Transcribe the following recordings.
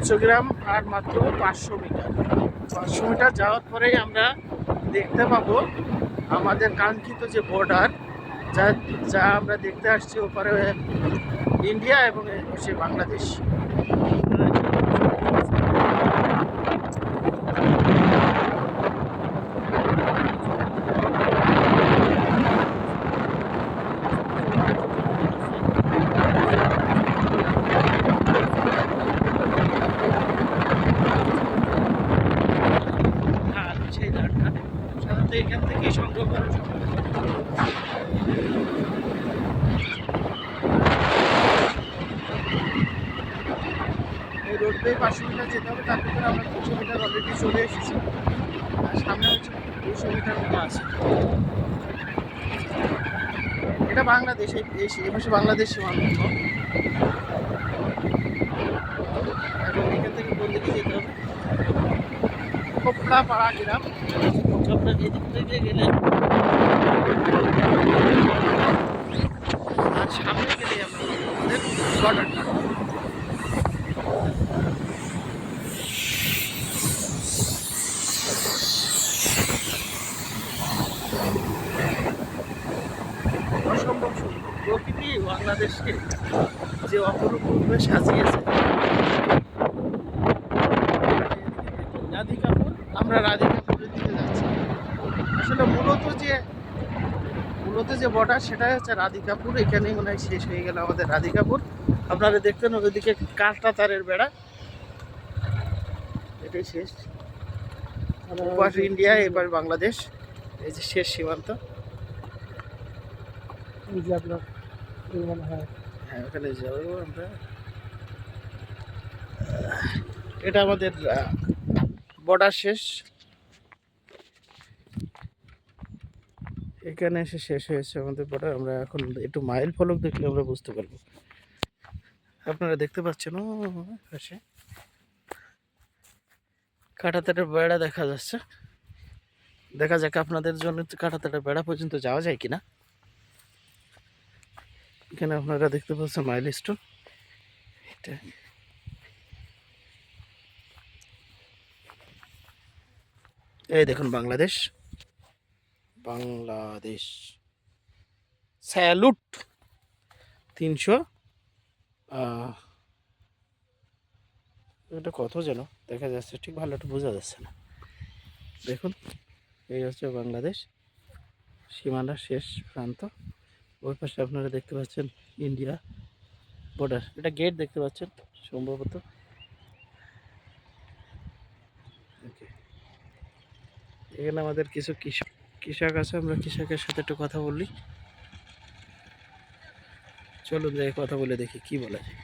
চট্টগ্রাম আর মাত্র 500 metre. 500 metre যাওয়ার পরেই আমরা দেখতে পাবো আমাদের কাঙ্ক্ষিত যে বর্ডার, যা যা আমরা দেখতে আসছি ওপারে ইন্ডিয়া এবং হচ্ছে বাংলাদেশ। সেই ধারটা সাধারণত এখান থেকেই সংগ্রহ করা সম্ভব। এই রোডওয়ে 500 মিটার যেতে হবে, তার ভিতরে আমরা 200 মিটার অলরেডি চলে এসেছি, আর সামনে হচ্ছে 200 মিটার মতো আছে। এটা বাংলাদেশ, এই পাশে বাংলাদেশ সীমান্ত, এবং এখান থেকে কোন দিকে যেতে হবে? কোপলা পাড়া গ্রাম। আপনার এদিক থেকে গেলে আর সামনে গেলে আমাদের বর্ডারটা। অসম্ভব সুন্দর প্রকৃতি বাংলাদেশকে যে অপরূপ রূপে সাজিয়েছে। রাধিকাপুর, আমরা রাধিকাপুরের দিকে যাচ্ছি। আসলে মূলত যে বর্ডার সেটা হচ্ছে রাধিকাপুর। এখানেই মনে হয় শেষ হয়ে গেল আমাদের রাধিকাপুর। আপনারা দেখতেন ওইদিকে কাঁটা তারের বেড়া, এটাই শেষ। ওপার ইন্ডিয়া, এবার বাংলাদেশ, এই যে শেষ সীমান্ত। হ্যাঁ, ওখানে যাবো আমরা। এটা আমাদের বর্ডার শেষ, এখানে এসে শেষ হয়েছে আমাদের বর্ডার। আমরা এখন একটু মাইল ফলক দেখলে আমরা বুঝতে পারবো। আপনারা দেখতে পাচ্ছেন ও পাশে কাঁটাতারের বেড়া দেখা যাচ্ছে। দেখা যাক আপনাদের জন্য কাঁটাতারের বেড়া পর্যন্ত যাওয়া যায় কিনা। এখানে আপনারা দেখতে পাচ্ছেন মাইল স্টোন। এটা এই দেখুন বাংলাদেশ, বাংলাদেশ স্যালুট 300। এটা কত যেন দেখা যাচ্ছে, ঠিক ভালো একটু বোঝা যাচ্ছে না। দেখুন এই হচ্ছে বাংলাদেশ সীমানার শেষ প্রান্ত। ওই পাশে আপনারা দেখতে পাচ্ছেন ইন্ডিয়া বর্ডার। এটা গেট দেখতে পাচ্ছেন সম্ভবত। এখানে আমাদের কিছু কৃষক আছে, আমরা কৃষকের সাথে একটু কথা বলি। চলুন যাই কথা বলে দেখি কি বলা যায়।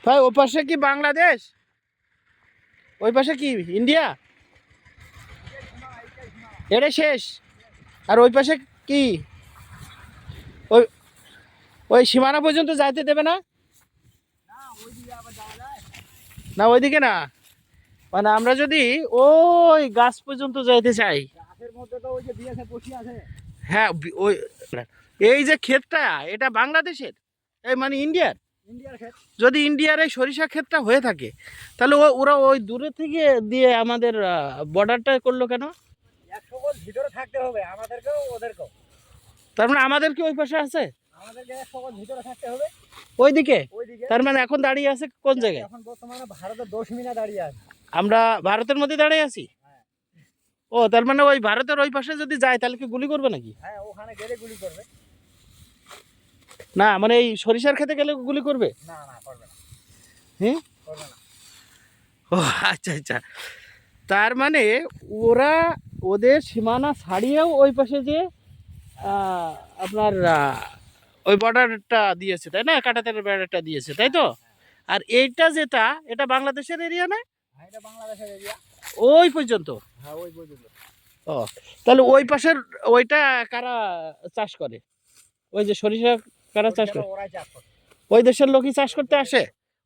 ভাই ওই পাশে কি বাংলাদেশ, ওই পাশে কি ইন্ডিয়া? এটা শেষ, আর ওই পাশে কি ওই ওই সীমানা পর্যন্ত যাইতে দেবে না? না ওইদিকে না, মানে আমরা যদি ওই গাছ পর্যন্ত যাইতে চাই, হ্যাঁ ওই এই যে ক্ষেতটা এটা বাংলাদেশের, এই মানে ইন্ডিয়ার। যদি ইন্ডিয়ার এই সরিষা ক্ষেতটা হয়ে থাকে, তাহলে ওরা ওই দূরে থেকে দিয়ে আমাদের বর্ডারটা করলো কেন? ভিতরে থাকতে হবে আমাদেরকেও ওদেরকেও। তার মানে আমাদেরকে ওই পাশে আছে, আমাদেরকে ভিতরে থাকতে হবে ওইদিকে। তার মানে এখন দাঁড়িয়ে আছে কোন জায়গায়? এখন বর্তমানে ভারতের 10 মিনা দাঁড়িয়ে আছে। আমরা ভারতের মধ্যে দাঁড়িয়ে আছি। ও তার মানে ওই ভারতের ওই পাশে যদি যায় তাহলে কি গুলি করবে নাকি? হ্যাঁ, ওখানে গেলে গুলি করবে। না মানে এই সরিষার খেতে গেলে গুলি করবে? না না, করবে না। হ্যাঁ, করবে না। ও আচ্ছা আচ্ছা, তার মানে ওরা ওদের সীমানা ছাড়িয়েও ওই পাশে যে আপনার ওই বর্ডারটা দিয়েছে, তাই না? কাঁটাতারের বর্ডারটা দিয়েছে, তাই তো? আর এইটা যেটা, এটা বাংলাদেশের এরিয়া না? হ্যাঁ, এটা বাংলাদেশের এরিয়া। ওই পর্যন্ত? হ্যাঁ, ওই পর্যন্ত। ও তাহলে ওই পাশের ওইটা কারা চাষ করে? ওই যে সরিষা কারা চাষ করে? ওরাই চাষ করে। ওই দেশের লোকই চাষ করতে আসে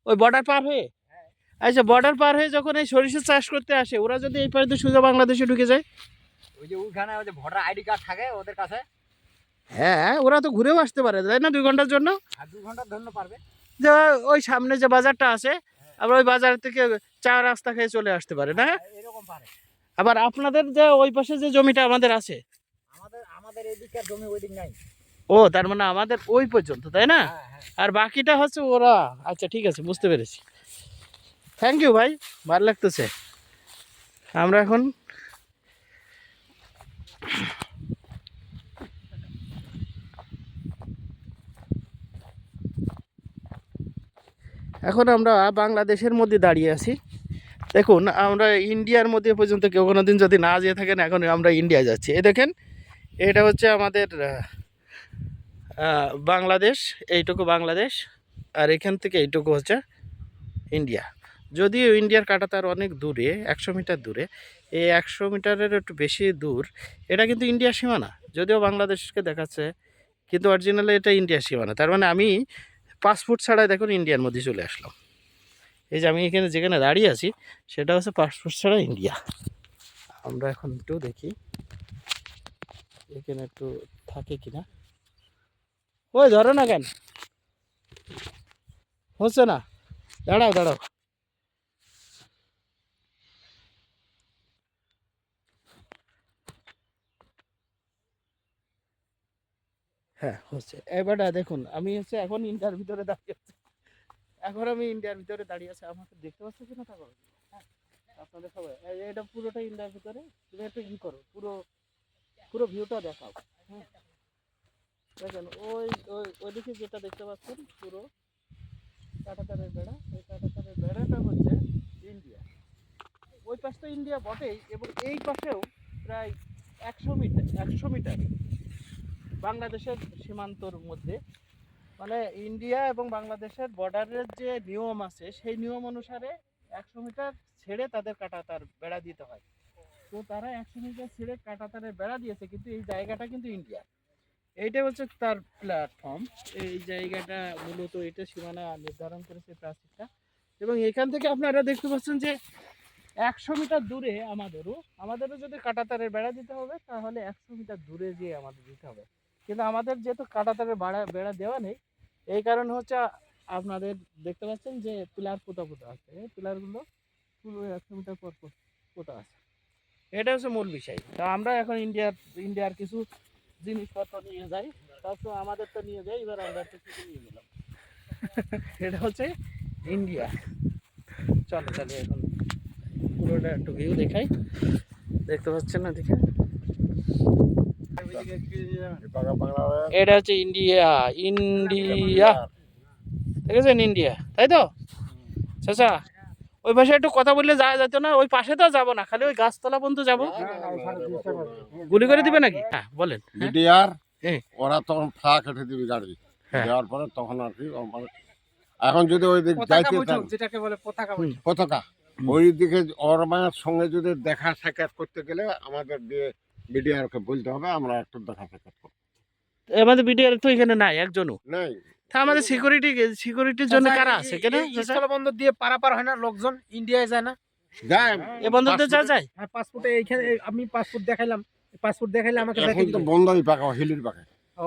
ওই বর্ডার পার হয়ে? আচ্ছা, বর্ডার পার হয়ে যখন এই সরিষা চাষ করতে আসে, ওরা যদি এই পাশে সোজা বাংলাদেশে ঢুকে যায়? ওই যে ওইখানে ওই যে ভোটার আইডি কার্ড থাকে ওদের কাছে, হ্যাঁ, ওরা তো ঘুরেও আসতে পারে তাই না 2 ঘন্টার জন্য। আর 2 ঘন্টার জন্য পারবে। যে ওই সামনে যে বাজারটা আছে, আবার ওই বাজার থেকে চা রাস্তা খেয়ে চলে আসতে পারে না। এরকম পারে। আবার আপনাদের যে ওই পাশে যে জমিটা আমাদের আছে, আমাদের এদিককার জমি ওইদিক নাই। ও তার মানে আমাদের ওই পর্যন্ত তাই না, হ্যাঁ হ্যাঁ। আর বাকিটা হচ্ছে ওরা। আচ্ছা ঠিক আছে, বুঝতে পেরেছি। থ্যাংক ইউ ভাই, ভালো লাগতেছে। আমরা এখন আমরা বাংলাদেশের মধ্যে দাঁড়িয়ে আছি। দেখুন, আমরা ইন্ডিয়ার মধ্যে পর্যন্ত কেউ কোনোদিন যদি না যেয়ে থাকেন, এখন আমরা ইন্ডিয়া যাচ্ছি। এই দেখেন, এটা হচ্ছে আমাদের বাংলাদেশ, এইটুকু বাংলাদেশ, আর এখান থেকে এইটুকু হচ্ছে ইন্ডিয়া। যদিও ইন্ডিয়ার কাঁটাতার অনেক দূরে, 100 মিটার দূরে, এই 100 মিটারের একটু বেশি দূর। এটা কিন্তু ইন্ডিয়ার সীমানা, যদিও বাংলাদেশকে দেখাচ্ছে, কিন্তু অরিজিনালি এটা ইন্ডিয়ার সীমানা। তার মানে আমি পাসপোর্ট ছাড়াই দেখুন ইন্ডিয়ার মধ্যে চলে আসলাম। এই যে আমি এখানে যেখানে দাঁড়িয়ে আছি, সেটা হচ্ছে পাসপোর্ট ছাড়া ইন্ডিয়া। আমরা এখন একটু দেখি এখানে একটু থাকে কিনা। ওই ধরো না কেন, হচ্ছে না, দাঁড়াও দাঁড়াও। হ্যাঁ হচ্ছে। এবারটা দেখুন, আমি হচ্ছে এখন ইন্ডিয়ার ভিতরে দাঁড়িয়ে আছি। এখন আমি ইন্ডিয়ার ভিতরে দাঁড়িয়ে আছি, আমাকে দেখতে পাচ্ছ কিনা তা বলো। হ্যাঁ, আপনাদের সবাই এটা পুরোটা ইন্ডিয়ার ভিতরে। তুমি একটু ই করো, পুরো পুরো ভিউটা দেখাও। হ্যাঁ, দেখেন ওই ওই ওইদিকে যেটা দেখতে পাচ্ছেন পুরো কাঁটাতারের বেড়া, ওই কাঁটাতারের বেড়াটা হচ্ছে ইন্ডিয়া। ওই পাশটা ইন্ডিয়া বটেই, এবং এই পাশেও প্রায় 100 মিটার বাংলাদেশের সীমান্তর মধ্যে। মানে ইন্ডিয়া এবং বাংলাদেশের বর্ডারের যে নিয়ম আছে, সেই নিয়ম অনুসারে 100 মিটার ছেড়ে তাদের কাঁটাতার বেড়া দিতে হয়। তো তারা 100 মিটার ছেড়ে কাঁটাতারের বেড়া দিয়েছে, কিন্তু এই জায়গাটা কিন্তু ইন্ডিয়া। এইটা হচ্ছে তার প্ল্যাটফর্ম। এই জায়গাটা মূলত এটা সীমানা নির্ধারণ করেছে প্রাচীরটা। এবং এখান থেকে আপনারা দেখতে পাচ্ছেন যে 100 মিটার দূরে আমাদেরও যদি কাঁটাতারের বেড়া দিতে হবে, তাহলে 100 মিটার দূরে গিয়ে আমাদের দিতে হবে। কিন্তু আমাদের যেহেতু কাঁটাতারের বেড়া দেওয়া নেই, এই কারণে হচ্ছে আপনাদের দেখতে পাচ্ছেন যে পিলার পোতা আছে। এই পিলারগুলো পুরো 100 মিটার পর পর পোতা আছে। এটা হচ্ছে মূল বিষয়। তা আমরা এখন ইন্ডিয়ার কিছু জিনিসপত্র নিয়ে যাই, তারপর আমাদের তো নিয়ে যাই, এবার আমরা কিছু নিয়ে গেলাম। এটা হচ্ছে ইন্ডিয়া। চলো চলো এখন পুরোটা একটু ভিউ দেখাই। দেখতে পাচ্ছেন না, দেখে এটা হচ্ছে ইন্ডিয়া। ইন্ডিয়া দেখেছেন, ইন্ডিয়া, তাই তো চাচা? ওই পাশে একটু কথা বললে যাওয়া যেত না? ওই পাশে তো যাবো না, খালি ওই গাছতলা পর্যন্ত যাবো। গুলি করে দিবে নাকি? হ্যাঁ বলেন। বিডিআর হ্যাঁ ওরা তখন ফাঁক কেটে দিবি গাড়ি হ্যাঁ। দেওয়ার পরে তখন আর কি এখন যদি ওই দিক যাইতে চান, যেটাকে বলে পতাকা হুম। পতাকা ওই দিকে ওর মায়ের সঙ্গে যদি দেখা সাক্ষাৎ করতে গেলে আমাদের দিয়ে বিডিআর কে বলতে হবে, আমরা একটু দেখা সাক্ষাৎ করবো। আমাদের বিডিআর তো এখানে নাই একজনও। নাই তা আমাদের সিকিউরিটির জন্য কারা আছে কেন? স্থলবন্দর দিয়ে পারাপার হয় না লোকজন, ইন্ডিয়ায় যায় না? যায় এ বন্ধুতে যা যায়। হ্যাঁ, পাসপোর্টে এইখানে আমি পাসপোর্ট দেখাইলাম, পাসপোর্ট দেখাইলে আমাকে এখন দেখে তো দিবে। বন্ধই পাকা হিলির পাকা ও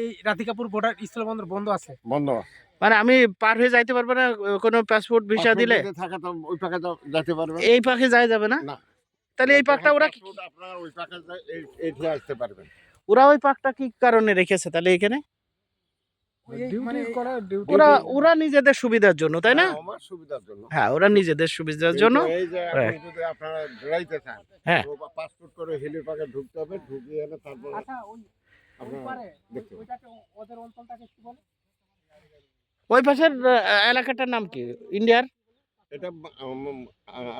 এই রাধিকাপুর বর্ডার স্থলবন্দর বন্ধ আছে। বন্ধ। মানে আমি পার হয়ে যাইতে পারবো না কোনো পাসপোর্ট ভিসা দিলে? পাসপোর্ট যদি থাকে তো ওই পাকে তো যেতে পারবে এই পাখে যাওয়া যাবে না? না। তাহলে এই পাকটা ওরা পাসপোর্ট আপনার ওই পাকে এইটি আসতে পারবেন। ওই পাকটা কি কারণে রেখেছে তাহলে এখানে? মানে ওরা নিজেদের সুবিধার জন্য, তাই না? হ্যাঁ, আমার সুবিধার জন্য। হ্যাঁ, ওরা নিজেদের সুবিধার জন্য। এই যে হ্যাঁ। এখন যদি আপনারা বেড়াইতে চান, হ্যাঁ। তো পাসপোর্ট করে হিলির পাকে ঢুকতে হবে, ঢুকিয়ে এনে তারপর আচ্ছা ওই আপনারা পারে দেখতে পাবেন। ওইটাকে ওদের অঞ্চলটাকে কি বলে? ওই পাশের এলাকাটার নাম কি ইন্ডিয়ার? এটা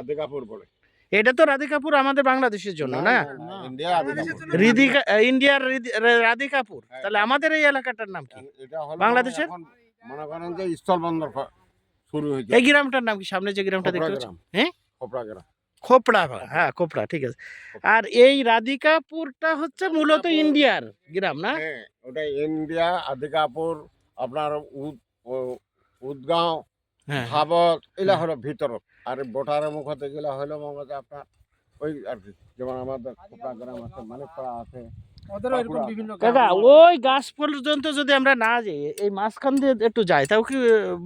আদিকাপুর পড়ে। এটা তো রাধিকাপুর আমাদের বাংলাদেশের জন্য না? ইন্ডিয়া আদিকাপুর। ইন্ডিয়ার রাধিকাপুর। তাহলে আমাদের এই এলাকাটার নাম কি? এটা হলো বাংলাদেশের? এখন মনে করেন যে স্থলবন্দর শুরু হয়েছে। এই গ্রামটার নাম কি, সামনে যে গ্রামটা দেখতে পাচ্ছি? গ্রাম। হ্যাঁ, খোপড়া গ্রাম। খোপড়া। হ্যাঁ খোপড়া, ঠিক আছে। আর এই রাধিকাপুরটা হচ্ছে মূলত ইন্ডিয়ার গ্রাম না? হ্যাঁ, ওটা ইন্ডিয়া আদিকাপুর, আপনার উদগাঁও, হ্যাঁ। ভাবত, এগুলা হলো ভিতরত। আর বোটারের মুখতে গেলে হলো মনে আপনার ওই আর কি, যেমন আমাদের খোপড়া গ্রাম আছে, মানিকপাড়া আছে, ওদেরও এরকম বিভিন্ন কাকা ওই গাছ পর্যন্ত যদি আমরা না যাই, এই মাঝখান দিয়ে একটু যাই, তাও কি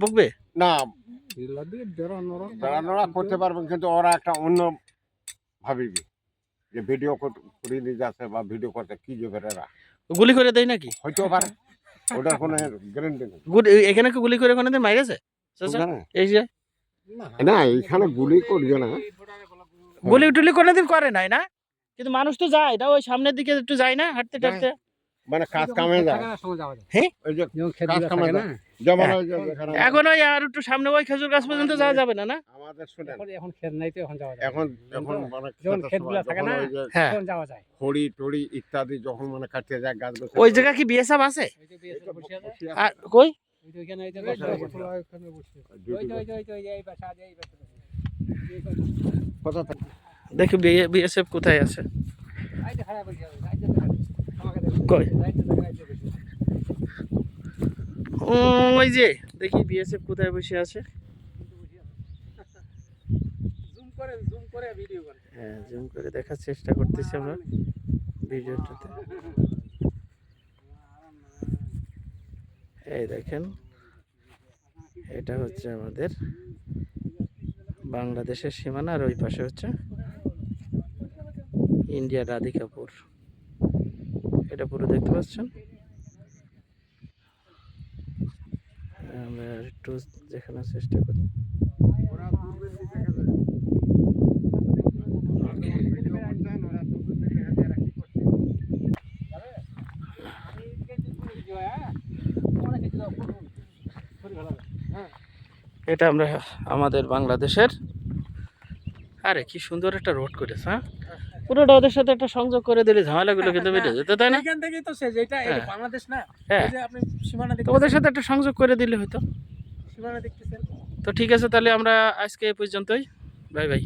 বকবে? না দিকে বেড়ানোরা করতে পারবেন, কিন্তু ওরা একটা অন্য ভাবিবি যে ভিডিও করে নিয়ে যাচ্ছে বা ভিডিও করতে কি যে বেড়ারা গুলি করে দেয় নাকি? হইতেও পারে, ওটার কোনো গ্যারেন্টি নেই। এখানে কি গুলি করে কোনোদিন মাইরেছে? চাচা, এই যে না এইখানে গুলি করবে না, গুলি টুলি কোনোদিন করে নাই না, কিন্তু মানুষ তো যায় না, ওই সামনের দিকে একটু যায় না হাঁটতে টাটতে। মানে কাজ কামে যায়, হ্যাঁ ওই যে কাজ কামে যায়, যেমন ওই যে যেখানে এখন ওই আর একটু সামনে ওই খেজুর গাছ পর্যন্ত যাওয়া যাবে না? না আমাদের শুনেন এখন ক্ষেত নাই তো এখন যাওয়া যায় এখন এখন মানে যখন ক্ষেতের ক্ষেতগুলো সময়, থাকে যখন না ওই যে হ্যাঁ, তখন যাওয়া যায় খড়ি টড়ি ইত্যাদি যখন মানে কাটতে যায় গাছ গাছ ওই জায়গা কি বিএসএফ আছে? ওই যে বিএসএফ বসে আছে আর কই ওই যে ওইখানে ওই যে বসে আছে। ওইখানে বসে ওই যে ওই যে ওই যে ওই যে এই পাশে আছে এই পাশে কথা থাকে। দেখি বিএসএফ কোথায় আছে। এই যে খারাপ বসে আছে এই যে দেখেন আমাকে দেখুন কই? এই যে দেখেন এই যে বসে ওই যে দেখি বিএসএফ কোথায় বসে আছে। জুম করে ভিডিও করে হ্যাঁ, জুম করে দেখার চেষ্টা করতেছি আমরা ভিডিওটাতে। এই দেখেন, এটা হচ্ছে আমাদের বাংলাদেশের সীমানা, আর ওই পাশে হচ্ছে ইন্ডিয়ার রাধিকাপুর। এটা পুরো দেখতে পাচ্ছেন। আমরা একটু দেখানোর চেষ্টা করি। এটা আমরা আমাদের বাংলাদেশের, আরে কি সুন্দর একটা রোড করেছে, হ্যাঁ, পুরোটা ওদের সাথে একটা সংযোগ করে দিলে ঝামেলাগুলো কিন্তু মিটে যেত, তাই না? এখান থেকেই তো শেষ এটা হ্যাঁ। বাংলাদেশ না হ্যাঁ, এই যে আপনি সীমানা তো দেখতেছেন ওদের সাথে একটা সংযোগ করে দিলে হয়তো। সীমানা দেখতেছেন তো ঠিক আছে, তাহলে আমরা আজকে এই পর্যন্তই, বাই বাই।